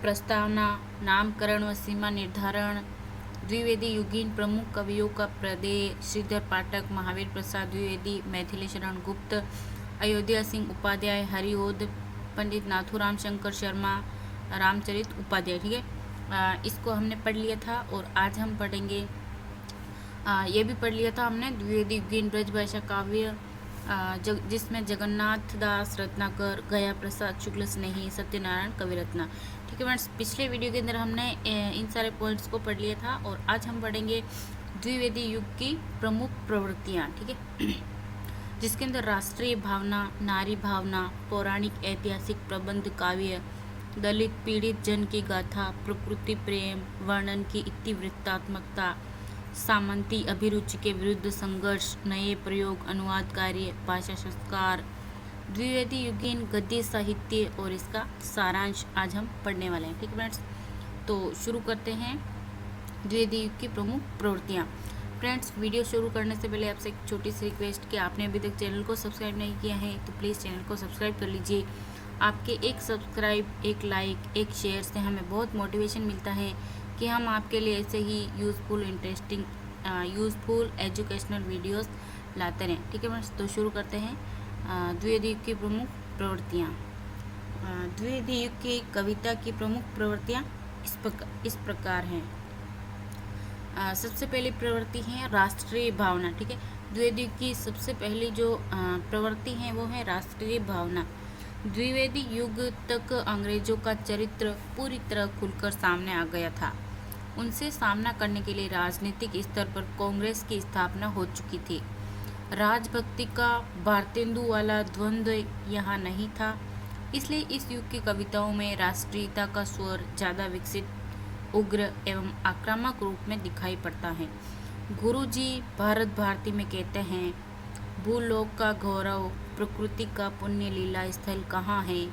प्रस्तावना, नामकरण व सीमा निर्धारण, द्विवेदी युगीन प्रमुख कवियों का प्रदेय, श्रीधर पाठक, महावीर प्रसाद द्विवेदी, मैथिली शरण गुप्त, अयोध्या सिंह उपाध्याय, हरिओद, पंडित नाथूराम शंकर शर्मा, रामचरित उपाध्याय। ठीक है, इसको हमने पढ़ लिया था और आज हम पढ़ेंगे, ये भी पढ़ लिया था हमने, द्विवेदी युगीन ब्रजभाषा काव्य, जिसमें जगन्नाथ दास रत्नाकर, गया प्रसाद शुक्ल स्नेही, सत्यनारायण कविरत्ना। ठीक है फ्रेंड्स, पिछले वीडियो के अंदर हमने इन सारे पॉइंट्स को पढ़ लिया था और आज हम पढ़ेंगे द्विवेदी युग की प्रमुख प्रवृत्तियाँ। ठीक है, जिसके अंदर राष्ट्रीय भावना, नारी भावना, पौराणिक ऐतिहासिक प्रबंध काव्य, दलित पीड़ित जन की गाथा, प्रकृति प्रेम, वर्णन की इतिवृत्तात्मकता, सामंती अभिरुचि के विरुद्ध संघर्ष, नए प्रयोग, अनुवाद कार्य, भाषा संस्कार, द्विवेदी युगीन गद्य साहित्य और इसका सारांश आज हम पढ़ने वाले हैं। ठीक है फ्रेंड्स, तो शुरू करते हैं द्विवेदी युग की प्रमुख प्रवृत्तियाँ। फ्रेंड्स, वीडियो शुरू करने से पहले आपसे एक छोटी सी रिक्वेस्ट कि आपने अभी तक चैनल को सब्सक्राइब नहीं किया है तो प्लीज़ चैनल को सब्सक्राइब कर लीजिए। आपके एक सब्सक्राइब, एक लाइक, एक शेयर से हमें बहुत मोटिवेशन मिलता है कि हम आपके लिए ऐसे ही useful, interesting, useful educational videos लाते रहें। ठीक है फ्रेंड्स, तो शुरू करते हैं द्विवेदी युग की प्रमुख प्रवृत्तियाँ। द्विवेदी युग की कविता की प्रमुख प्रवृत्तियाँ इस प्रकार हैं। सबसे पहली प्रवृत्ति है राष्ट्रीय भावना। ठीक है, द्विवेदी युग की सबसे पहली जो प्रवृत्ति है वो है राष्ट्रीय भावना। द्विवेदी युग तक अंग्रेजों का चरित्र पूरी तरह खुलकर सामने आ गया था। उनसे सामना करने के लिए राजनीतिक स्तर पर कांग्रेस की स्थापना हो चुकी थी। राजभक्ति का भारतेंदु वाला द्वंद्व यहाँ नहीं था, इसलिए इस युग की कविताओं में राष्ट्रीयता का स्वर ज़्यादा विकसित, उग्र एवं आक्रामक रूप में दिखाई पड़ता है। गुरुजी भारत भारती में कहते हैं, भूलोक का गौरव, प्रकृति का पुण्य लीला स्थल कहाँ है,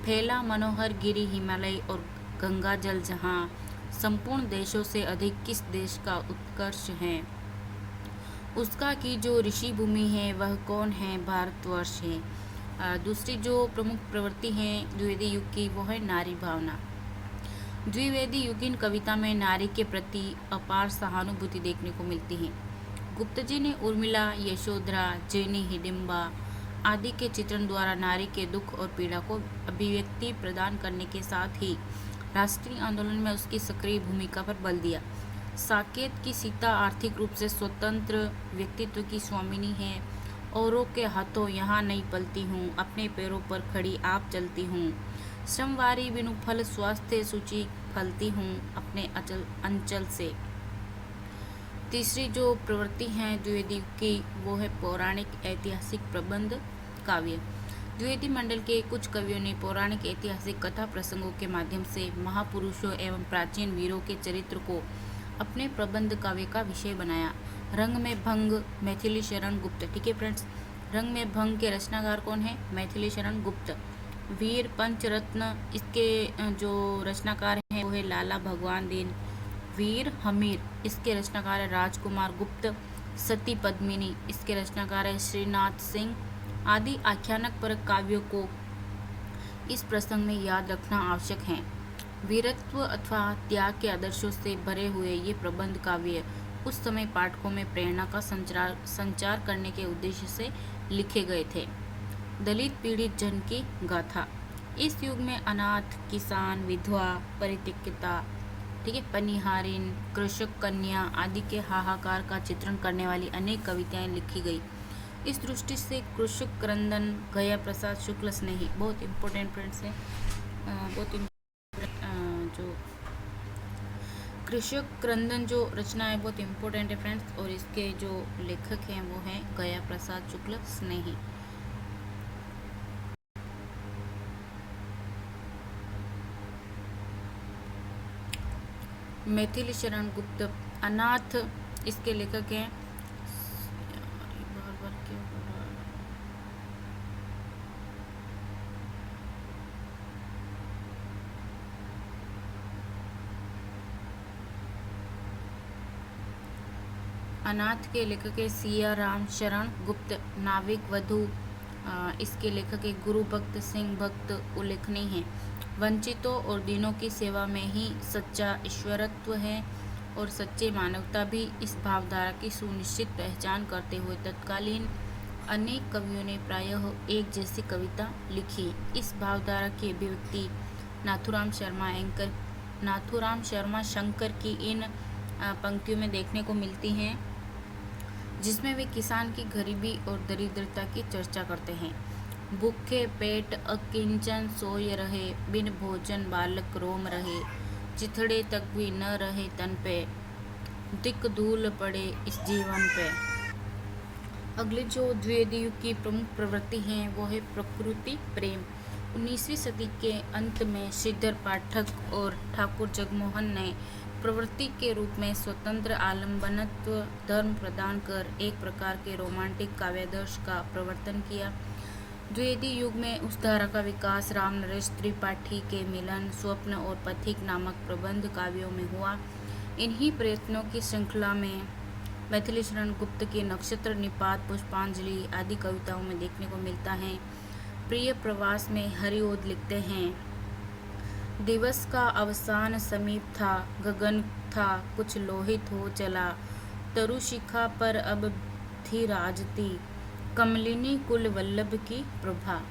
फैला मनोहर गिरी हिमालय और गंगा जल जहाँ, संपूर्ण देशों से अधिक किस देश का उत्कर्ष है, उसका की जो ऋषि भूमि है वह कौन है, भारतवर्ष है। दूसरी जो प्रमुख प्रवृत्ति है द्विवेदी युग की वो है नारी भावना। द्विवेदी युगीन कविता में नारी के प्रति अपार सहानुभूति देखने को मिलती है। गुप्त जी ने उर्मिला, यशोधरा, जैनी, हिडिंबा आदि के चित्रण द्वारा नारी के दुख और पीड़ा को अभिव्यक्ति प्रदान करने के साथ ही राष्ट्रीय आंदोलन में उसकी सक्रिय भूमिका पर बल दिया। साकेत की सीता आर्थिक रूप से स्वतंत्र व्यक्तित्व की स्वामिनी है, औरों के हाथों यहाँ नहीं पलती हूँ, अपने पैरों पर खड़ी आप चलती हूँ, श्रमवारी बिनु फल स्वास्थ्य सूची फलती हूँ अपने अंचल से। तीसरी जो प्रवृत्ति है द्विवेदी की वो है पौराणिक ऐतिहासिक प्रबंध काव्य। द्विवेदी मंडल के कुछ कवियों ने पौराणिक ऐतिहासिक कथा प्रसंगों के माध्यम से महापुरुषों एवं प्राचीन वीरों के चरित्र को अपने प्रबंध काव्य का विषय बनाया। रंग में भंग, मैथिली शरण गुप्त। ठीक है फ्रेंड्स, रंग में भंग के रचनाकार कौन है, मैथिली शरण गुप्त। वीर पंचरत्न, इसके जो रचनाकार हैं वो है लाला भगवान दीन। वीर हमीर, इसके रचनाकार है राजकुमार गुप्त। सती पद्मिनी, इसके रचनाकार है श्रीनाथ सिंह। आदि आख्यानक पर काव्यों को इस प्रसंग में याद रखना आवश्यक है। वीरत्व अथवा त्याग के आदर्शों से भरे हुए ये प्रबंध काव्य उस समय पाठकों में प्रेरणा का संचार करने के उद्देश्य से लिखे गए थे। दलित पीड़ित जन की गाथा। इस युग में अनाथ, किसान, विधवा, परित्यक्ता, ठीक है, पनिहारिन, कृषक कन्या आदि के हाहाकार का चित्रण करने वाली अनेक कविताएं लिखी गई। इस दृष्टि से कृषक क्रंदन, गया प्रसाद शुक्ल स्नेही बहुत इम्पोर्टेंट फ्रेंड्स है, बहुत जो कृषक क्रंदन जो रचना है बहुत इम्पोर्टेंट है फ्रेंड्स, और इसके जो लेखक हैं वो हैं गया प्रसाद शुक्ल स्नेही। मैथिली शरण गुप्त, अनाथ, इसके लेखक हैं अनाथ के लेखक है सिया राम शरण गुप्त। नाविक वधु, इसके लेखक एक गुरु भक्त सिंह भक्त उल्लेखनीय हैं। वंचितों और दीनों की सेवा में ही सच्चा ईश्वरत्व है और सच्चे मानवता भी। इस भावधारा की सुनिश्चित पहचान करते हुए तत्कालीन अनेक कवियों ने प्रायः एक जैसी कविता लिखी। इस भावधारा की अभिव्यक्ति नाथूराम शर्मा शंकर की इन पंक्तियों में देखने को मिलती हैं, जिसमें वे किसान की गरीबी और दरिद्रता की चर्चा करते हैं। भूखे पेट अकिंचन सोए रहे, बिन भोजन बालक रोम रहे, चिथड़े तक भी न रहे तन पे, दिक धूल पड़े इस जीवन पे। अगले जो द्विवेदी युग की प्रमुख प्रवृत्ति है वो है प्रकृति प्रेम। 19वीं सदी के अंत में श्रीधर पाठक और ठाकुर जगमोहन ने प्रवृत्ति के रूप में स्वतंत्र आलम्बनत्व धर्म प्रदान कर एक प्रकार के रोमांटिक काव्यादर्श का प्रवर्तन किया। द्विवेदी युग में उस धारा का विकास राम नरेश त्रिपाठी के मिलन, स्वप्न और पथिक नामक प्रबंध काव्यों में हुआ। इन्हीं प्रयत्नों की श्रृंखला में मैथिली शरण गुप्त के नक्षत्र निपात, पुष्पांजलि आदि कविताओं में देखने को मिलता है। प्रिय प्रवास में हरिओद लिखते हैं, दिवस का अवसान समीप था, गगन था कुछ लोहित हो चला, तरुशिखा पर अब थी राजती, कमलिनी कुल वल्लभ की प्रभा।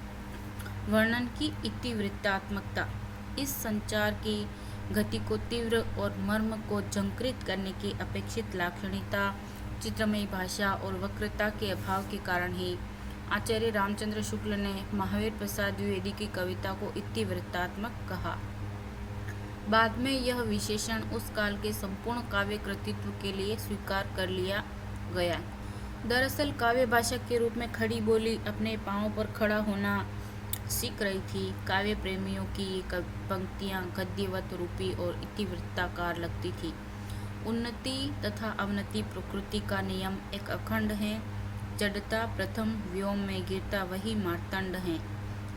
वर्णन की इतिवृत्तात्मकता इस संचार की गति को तीव्र और मर्म को झंकृत करने की अपेक्षित लाक्षणिकता चित्रमयी भाषा और वक्रता के अभाव के कारण ही आचार्य रामचंद्र शुक्ल ने महावीर प्रसाद द्विवेदी की कविता को इतिवृत्तात्मक कहा। बाद में यह विशेषण उस काल के संपूर्ण काव्य कृतित्व के लिए स्वीकार कर लिया गया। दरअसल काव्य भाषा के रूप में खड़ी बोली अपने पांवों पर खड़ा होना सीख रही थी। काव्य प्रेमियों की ये पंक्तियां गद्यवत रूपी और इतिवृत्ताकार लगती थी। उन्नति तथा अवनति प्रकृति का नियम एक अखंड है। जड़ता प्रथम व्योम में गिरता वही मार्तंड है,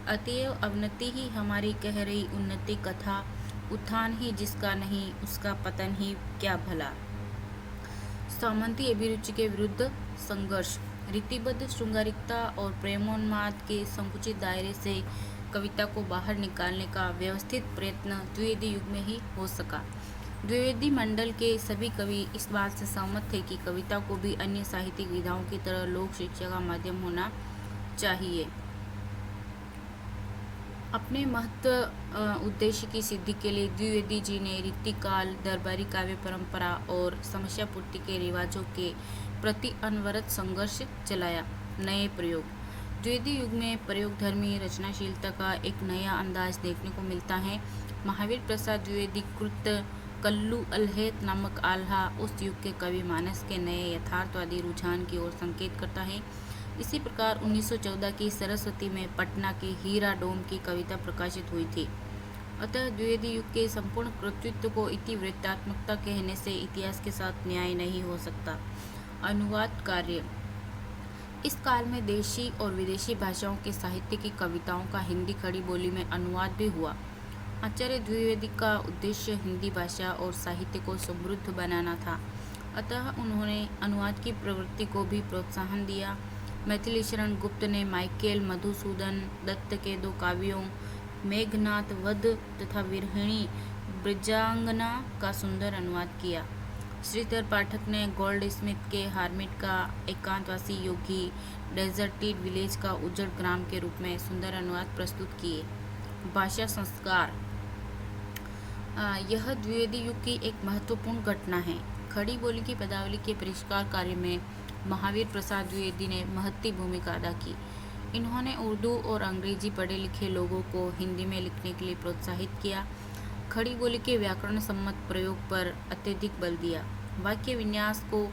अतएव अवनति ही हमारी कह रही उन्नति कथा, उत्थान ही जिसका नहीं उसका पतन ही क्या भला। सामंती अभिरुचि के विरुद्ध संघर्ष। रीतिबद्ध श्रृंगारिकता और प्रेमोन्माद के संकुचित दायरे से कविता को बाहर निकालने का व्यवस्थित प्रयत्न द्विवेदी युग में ही हो सका। द्विवेदी मंडल के सभी कवि इस बात से सहमत थे कि कविता को भी अन्य साहित्यिक विधाओं की तरह लोक शिक्षा का माध्यम होना चाहिए। अपने महत्व उद्देश्य की सिद्धि के लिए द्विवेदी जी ने रीतिकाल, दरबारी काव्य परंपरा और समस्या पूर्ति के रिवाजों के प्रति अनवरत संघर्ष चलाया। नए प्रयोग। द्विवेदी युग में प्रयोगधर्मी रचनाशीलता का एक नया अंदाज देखने को मिलता है। महावीर प्रसाद द्विवेदी कृत कल्लू अल्हेत नामक आल्हा उस युग के कवि मानस के नए यथार्थवादी रुझान की ओर संकेत करता है। इसी प्रकार 1914 की सरस्वती में पटना के हीरा डोम की कविता प्रकाशित हुई थी। अतः द्विवेदी युग के संपूर्ण कृतित्व को इतिवृत्तात्मकता कहने से इतिहास के साथ न्याय नहीं हो सकता। अनुवाद कार्य। इस काल में देशी और विदेशी भाषाओं के साहित्य की कविताओं का हिंदी खड़ी बोली में अनुवाद भी हुआ। आचार्य द्विवेदी का उद्देश्य हिंदी भाषा और साहित्य को समृद्ध बनाना था, अतः उन्होंने अनुवाद की प्रवृत्ति को भी प्रोत्साहन दिया। मैथिली शरण गुप्त ने माइकेल मधुसूदन दत्त के 2 काव्यों मेघनाथ वध तथा विरहिणी ब्रजांगना का सुंदर अनुवाद किया। श्रीधर पाठक ने गोल्ड स्मिथ के हार्मिट का एकांतवासी योगी डेजर्टेड विलेज का उज्जड़ ग्राम के रूप में सुंदर अनुवाद प्रस्तुत किए। भाषा संस्कार। यह द्विवेदी युग की एक महत्वपूर्ण घटना है। खड़ी बोली की पदावली के परिष्कार कार्य में महावीर प्रसाद द्विवेदी ने महत्ती भूमिका अदा की। इन्होंने उर्दू और अंग्रेजी पढ़े लिखे लोगों को हिंदी में लिखने के लिए प्रोत्साहित किया। खड़ी बोली के व्याकरण सम्मत प्रयोग पर अत्यधिक बल दिया। वाक्य विन्यास को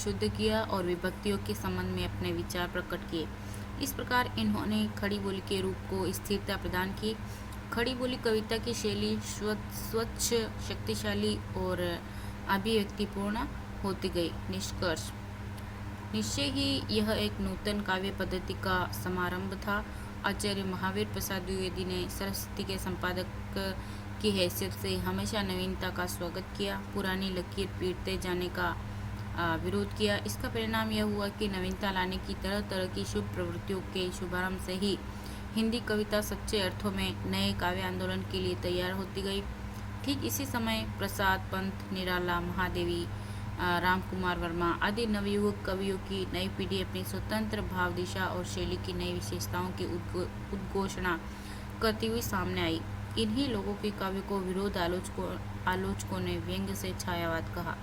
शुद्ध किया और विभक्तियों के संबंध में अपने विचार प्रकट किए। इस प्रकार इन्होंने खड़ी बोली के रूप को स्थिरता प्रदान की। खड़ी बोली कविता की शैली स्वच्छ, शक्तिशाली और अभिव्यक्तिपूर्ण होती गई। निष्कर्ष। निश्चय ही यह एक नूतन काव्य पद्धति का समारंभ था। आचार्य महावीर प्रसाद द्विवेदी ने सरस्वती के संपादक की हैसियत से हमेशा नवीनता का स्वागत किया। पुरानी लकीर पीटते जाने का विरोध किया। इसका परिणाम यह हुआ कि नवीनता लाने की तरह तरह की शुभ प्रवृत्तियों के शुभारंभ से ही हिंदी कविता सच्चे अर्थों में नए काव्य आंदोलन के लिए तैयार होती गई। ठीक इसी समय प्रसाद पंत, निराला, महादेवी, रामकुमार वर्मा आदि नवयुवक कवियों की नई पीढ़ी अपनी स्वतंत्र भाव दिशा और शैली की नई विशेषताओं की उद्घोषणा करती हुई सामने आई। इन्हीं लोगों के काव्य को विरोध आलोचकों ने व्यंग्य से छायावाद कहा।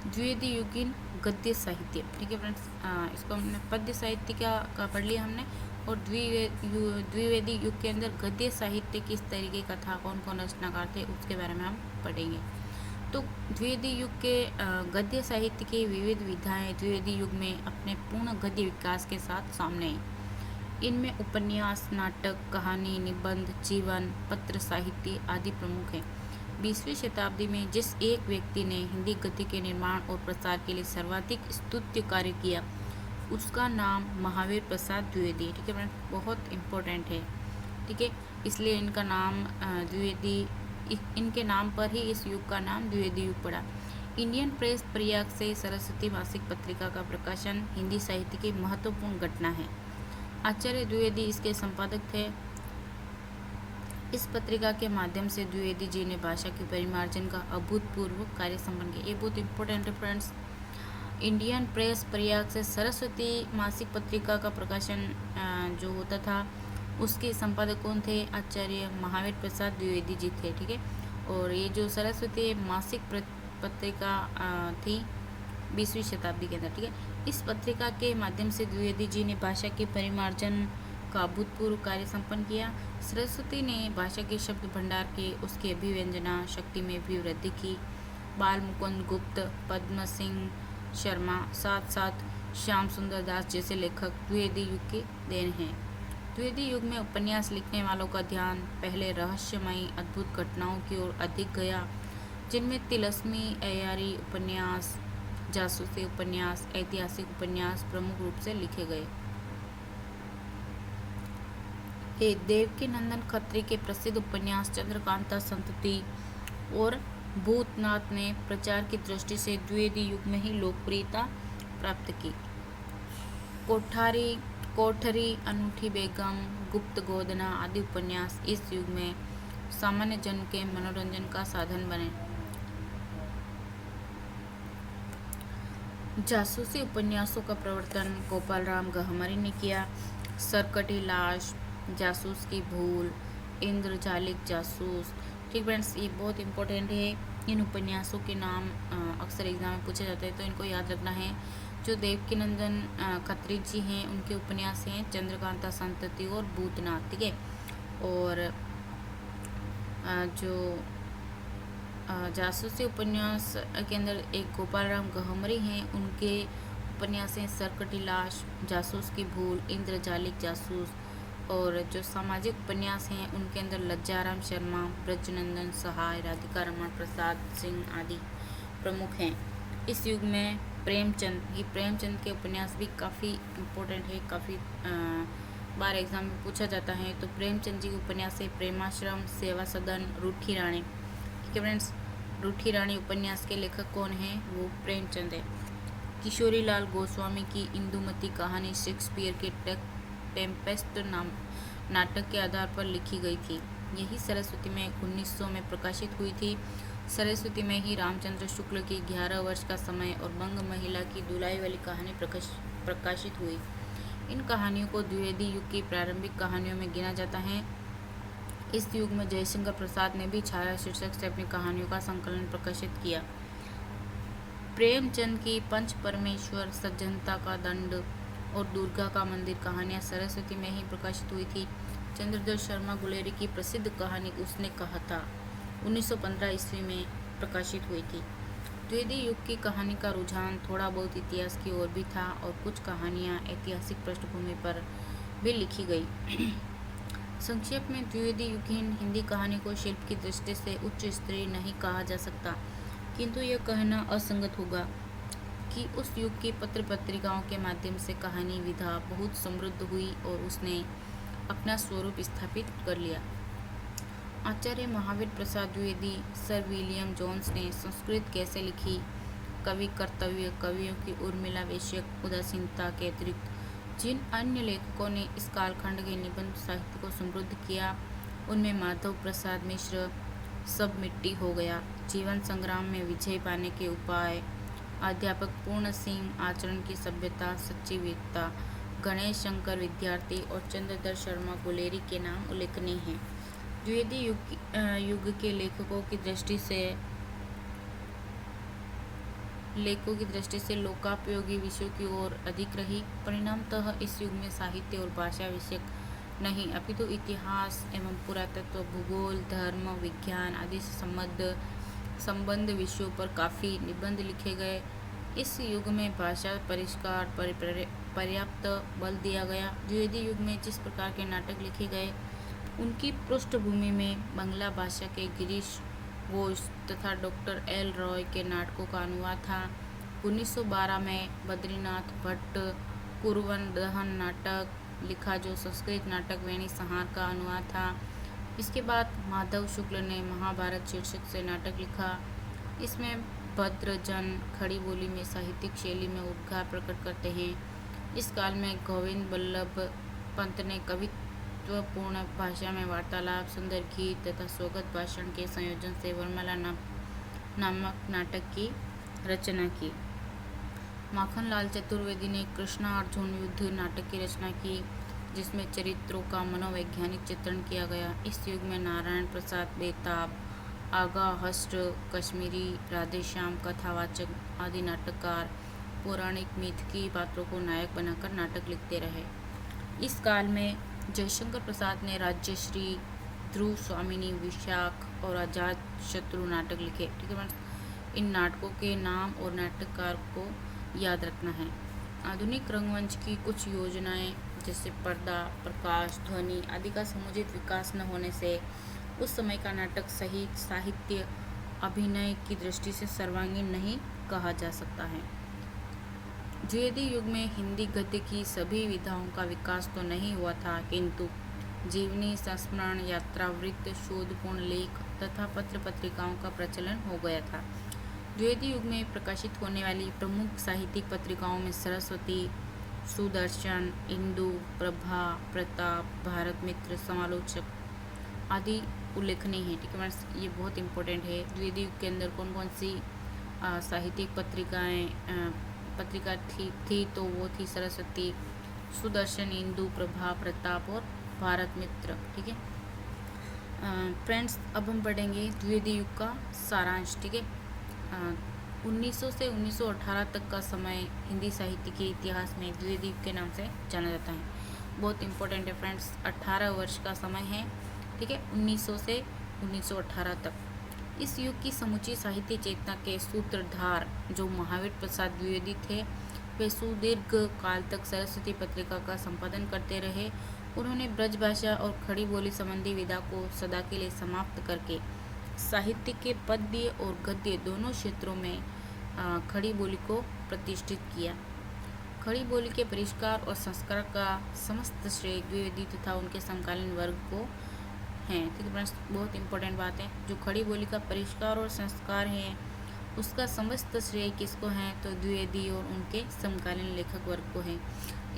द्विवेदी युगीन गद्य साहित्य, ठीक है फ्रेंड्स, इसको हमने पद्य साहित्य का पढ़ लिया हमने, और द्विवेदी युग के अंदर गद्य साहित्य किस तरीके का था, कौन कौन रचनाकार थे, उसके बारे में हम पढ़ेंगे। तो द्विवेदी युग के गद्य साहित्य की विविध विधाएं द्विवेदी युग में अपने पूर्ण गद्य विकास के साथ सामने आई। इनमें उपन्यास, नाटक, कहानी, निबंध, जीवन, पत्र साहित्य आदि प्रमुख हैं। 20वीं शताब्दी में जिस एक व्यक्ति ने हिंदी गद्य के निर्माण और प्रसार के लिए सर्वाधिक स्तुत्य कार्य किया, उसका नाम महावीर प्रसाद द्विवेदी, ठीक है फ्रेंड्स, बहुत इम्पोर्टेंट है, ठीक है, इसलिए इनका नाम इनके नाम पर ही इस युग का नाम द्विवेदी युग पड़ा। इंडियन प्रेस प्रयाग से सरस्वती मासिक पत्रिका का प्रकाशन हिंदी साहित्य की महत्वपूर्ण घटना है। आचार्य द्विवेदी इसके संपादक थे। इस पत्रिका के माध्यम से द्विवेदी जी ने भाषा के परिमार्जन का अभूतपूर्व कार्य संपन्न किया। ये बहुत इंपॉर्टेंट है फ्रेंड्स। इंडियन प्रेस प्रयाग से सरस्वती मासिक पत्रिका का प्रकाशन जो होता था, उसके संपादक कौन थे? आचार्य महावीर प्रसाद द्विवेदी जी थे, ठीक है। और ये जो सरस्वती मासिक पत्रिका थी 20वीं शताब्दी के अंदर, ठीक है, इस पत्रिका के माध्यम से द्विवेदी जी ने भाषा के परिमार्जन का अभूतपूर्व कार्य संपन्न किया। सरस्वती ने भाषा के शब्द भंडार के उसकी अभिव्यंजना शक्ति में भी वृद्धि की। बाल मुकुंद गुप्त, पद्म सिंह शर्मा, साथ साथ श्याम सुंदर दास जैसे लेखक द्विवेदी युग के देन हैं। द्विवेदी युग में उपन्यास लिखने वालों का ध्यान पहले रहस्यमयी अद्भुत घटनाओं की ओर अधिक गया, जिनमें तिलस्मी अय्यारी उपन्यास, जासूसी उपन्यास, ऐतिहासिक उपन्यास प्रमुख रूप से लिखे गए। देवकीनंदन खत्री के प्रसिद्ध उपन्यास चंद्रकांता संतति और भूतनाथ ने प्रचार की दृष्टि से द्विवेदी युग में ही लोकप्रियता प्राप्त की। कोठरी, अनूठी बेगम, गुप्त गोदना आदि उपन्यास इस युग में सामान्य जन के मनोरंजन का साधन बने। जासूसी उपन्यासों का प्रवर्तन गोपालराम गहमरी ने किया। सरकटी लाश, जासूस की भूल, इंद्रजालिक जासूस, ठीक फ्रेंड्स, ये बहुत इंपॉर्टेंट है। इन उपन्यासों के नाम अक्सर एग्जाम में पूछे जाते हैं, तो इनको याद रखना है। जो देवकीनंदन खत्री जी हैं, उनके उपन्यास हैं चंद्रकांता संतति और भूतनाथ, ठीक है। और जो जासूसी उपन्यास के अंदर एक गोपालराम गहमरी हैं, उनके उपन्यास हैं सरकटी लाश, जासूस की भूल, इंद्रजालिक जासूस। और जो सामाजिक उपन्यास हैं, उनके अंदर लज्जाराम शर्मा, ब्रजनंदन सहाय, राधिका रमण प्रसाद सिंह आदि प्रमुख हैं। इस युग में प्रेमचंद के उपन्यास भी काफ़ी इम्पोर्टेंट है, काफ़ी बार एग्जाम में पूछा जाता है। तो प्रेमचंद जी के उपन्यास है प्रेमाश्रम, सेवा सदन, रूठी रानी, ठीक है फ्रेंड्स। रूठी रानी उपन्यास के लेखक कौन हैं? वो प्रेमचंद है। किशोरी लाल गोस्वामी की इंदुमती कहानी शेक्सपियर के टेम्पेस्ट नाटक के आधार पर लिखी गई थी। यही सरस्वती में 1900 में प्रकाशित हुई थी। सरस्वती में ही रामचंद्र शुक्ल की 11 वर्ष का समय और बंग महिला की दुलाई वाली कहानी प्रकाशित हुई। इन कहानियों को द्विवेदी युग की प्रारंभिक कहानियों में गिना जाता है। इस युग में जयशंकर प्रसाद ने भी छाया शीर्षक से अपनी कहानियों का संकलन प्रकाशित किया। प्रेमचंद की पंच परमेश्वर, सज्जनता का दंड और दुर्गा का मंदिर कहानियां सरस्वती में ही प्रकाशित हुई थी। चंद्रधर शर्मा गुलेरी की प्रसिद्ध कहानी उसने कहा था 1915 ईस्वी में प्रकाशित हुई थी। द्विवेदी युग की कहानी का रुझान थोड़ा बहुत इतिहास की ओर भी था और कुछ कहानियां ऐतिहासिक पृष्ठभूमि पर भी लिखी गई। संक्षेप में द्विवेदी युगीन हिंदी कहानी को शिल्प की दृष्टि से उच्च स्तरीय नहीं कहा जा सकता, किंतु यह कहना असंगत होगा कि उस युग की पत्र पत्रिकाओं के माध्यम से कहानी विधा बहुत समृद्ध हुई और उसने अपना स्वरूप स्थापित कर लिया। आचार्य Mahavir Prasad Dwivedi, sir William Jones ने संस्कृत कैसे लिखी, कवि कर्तव्य, कवियों की उर्मिला वैश्यक उदासीनता के अतिरिक्त जिन अन्य लेखकों ने इस कालखंड के निबंध साहित्य को समृद्ध किया, उनमें माधव प्रसाद मिश्र, सब मिट्टी हो गया, जीवन संग्राम में विजय पाने के उपाय, अध्यापक पूर्ण सिंह, आचरण की सभ्यता, सच्ची वीरता, गणेश शंकर विद्यार्थी और चंद्रधर शर्मा गुलेरी के नाम उल्लेखनीय हैं। द्विवेदी युग के लेखकों की दृष्टि से लोकोपयोगी विषयों की ओर अधिक रही। परिणामतः इस युग में साहित्य और भाषा विषयक नहीं अपितु इतिहास एवं पुरातत्व, भूगोल, धर्म, विज्ञान आदि से संबंध विषयों पर काफ़ी निबंध लिखे गए। इस युग में भाषा परिष्कार पर पर्याप्त बल दिया गया। द्विवेदी युग में जिस प्रकार के नाटक लिखे गए, उनकी पृष्ठभूमि में बांग्ला भाषा के गिरीश घोष तथा डॉक्टर एल रॉय के नाटकों का अनुवाद था। 1912 में बद्रीनाथ भट्ट कुरुवन दहन नाटक लिखा, जो संस्कृत नाटक वेणी संहार का अनुवाद था। इसके बाद माधव शुक्ल ने महाभारत शीर्षक से नाटक लिखा। इसमें भद्रजन खड़ी बोली में साहित्यिक शैली में उद्गार प्रकट करते हैं। इस काल में गोविंद बल्लभ पंत ने कवित्वपूर्ण भाषा में वार्तालाप, सुंदर गीत तथा स्वागत भाषण के संयोजन से वरमाला नामक नाटक की रचना की। माखनलाल चतुर्वेदी ने कृष्णा अर्जुन युद्ध नाटक की रचना की, जिसमें चरित्रों का मनोवैज्ञानिक चित्रण किया गया। इस युग में नारायण प्रसाद बेताब, आगा हस्ट कश्मीरी, राधेश्याम कथावाचक आदि नाटककार पौराणिक मिथ की पात्रों को नायक बनाकर नाटक लिखते रहे। इस काल में जयशंकर प्रसाद ने राज्यश्री, ध्रुव स्वामिनी, विशाख और आजाद शत्रु नाटक लिखे। ठीक है, इन नाटकों के नाम और नाटककार को याद रखना है। आधुनिक रंगमंच की कुछ योजनाएं जैसे पर्दा, प्रकाश, ध्वनि आदि का समुचित विकास न होने से उस समय का नाटक सहित साहित्य अभिनय की दृष्टि से सर्वांगीण नहीं कहा जा सकता है। द्विवेदी युग में हिंदी गद्य की सभी विधाओं का विकास तो नहीं हुआ था, किंतु जीवनी, संस्मरण, यात्रावृत्त, शोधपूर्ण लेख तथा पत्र पत्रिकाओं का प्रचलन हो गया था। द्विवेदी युग में प्रकाशित होने वाली प्रमुख साहित्यिक पत्रिकाओं में सरस्वती, सुदर्शन, इंदु, प्रभा, प्रताप, भारत मित्र, समालोचक आदि उल्लेखनीय है। ठीक है, ये बहुत इंपॉर्टेंट है। द्विवेदी युग के अंदर कौन कौन सी साहित्यिक पत्रिका थी तो वो थी सरस्वती, सुदर्शन, इंदु, प्रभा, प्रताप और भारत मित्र। ठीक है फ्रेंड्स, अब हम पढ़ेंगे द्विवेदी युग का सारांश। ठीक है, 1900 से 1918 तक का समय हिंदी साहित्य के इतिहास में द्विवेदी युग के नाम से जाना जाता है। बहुत इंपॉर्टेंट है फ्रेंड्स, 18 वर्ष का समय है। ठीक है, 1900 से 1918 तक। इस युग की समूची साहित्य चेतना के सूत्रधार जो महावीर प्रसाद द्विवेदी थे, वे सुदीर्घ काल तक सरस्वती पत्रिका का संपादन करते रहे। उन्होंने ब्रज भाषा और खड़ी बोली संबंधी विधा को सदा के लिए समाप्त करके साहित्य के पद्य और गद्य दोनों क्षेत्रों में खड़ी बोली को प्रतिष्ठित किया। खड़ी बोली के परिष्कार और संस्कार का समस्त श्रेय द्विवेदी तथा उनके समकालीन वर्ग को हैं। ठीक है फ्रेंड्स, बहुत इंपॉर्टेंट बात है। जो खड़ी बोली का परिष्कार और संस्कार है, उसका समस्त श्रेय किसको है तो द्विवेदी और उनके समकालीन लेखक वर्ग को है।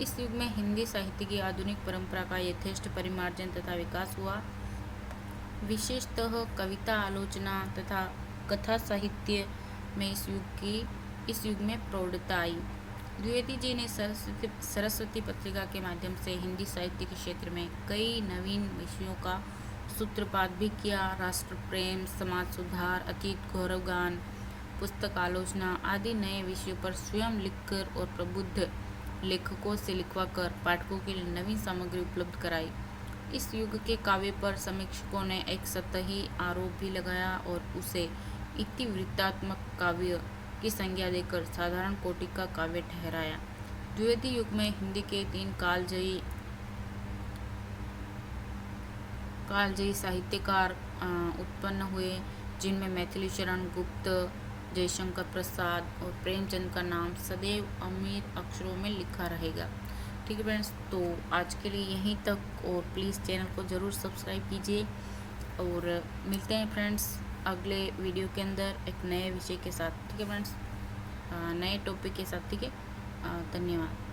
इस युग में हिंदी साहित्य की आधुनिक परंपरा का यथेष्ट परिमार्जन तथा विकास हुआ। विशेषतः कविता, आलोचना तथा कथा साहित्य में इस युग में प्रौढ़ता आई। द्विवेदी जी ने सरस्वती पत्रिका के माध्यम से हिंदी साहित्य के क्षेत्र में कई नवीन विषयों का सूत्रपात भी किया। राष्ट्र प्रेम, समाज सुधार, अतीत गौरवगान, पुस्तक आलोचना आदि नए विषयों पर स्वयं लिखकर और प्रबुद्ध लेखकों से लिखवाकर पाठकों के लिए नवीन सामग्री उपलब्ध कराई। इस युग के काव्य पर समीक्षकों ने एक सतही आरोप भी लगाया और उसे इतिवृत्तात्मक काव्य की संज्ञा देकर साधारण कोटि का काव्य ठहराया। द्विवेदी युग में हिंदी के 3 कालजयी साहित्यकार उत्पन्न हुए, जिनमें मैथिली शरण गुप्त, जयशंकर प्रसाद और प्रेमचंद का नाम सदैव अमीर अक्षरों में लिखा रहेगा। ठीक है फ्रेंड्स, तो आज के लिए यहीं तक और प्लीज़ चैनल को ज़रूर सब्सक्राइब कीजिए। और मिलते हैं फ्रेंड्स अगले वीडियो के अंदर एक नए विषय के साथ, ठीक है फ्रेंड्स, नए टॉपिक के साथ, ठीक है। धन्यवाद।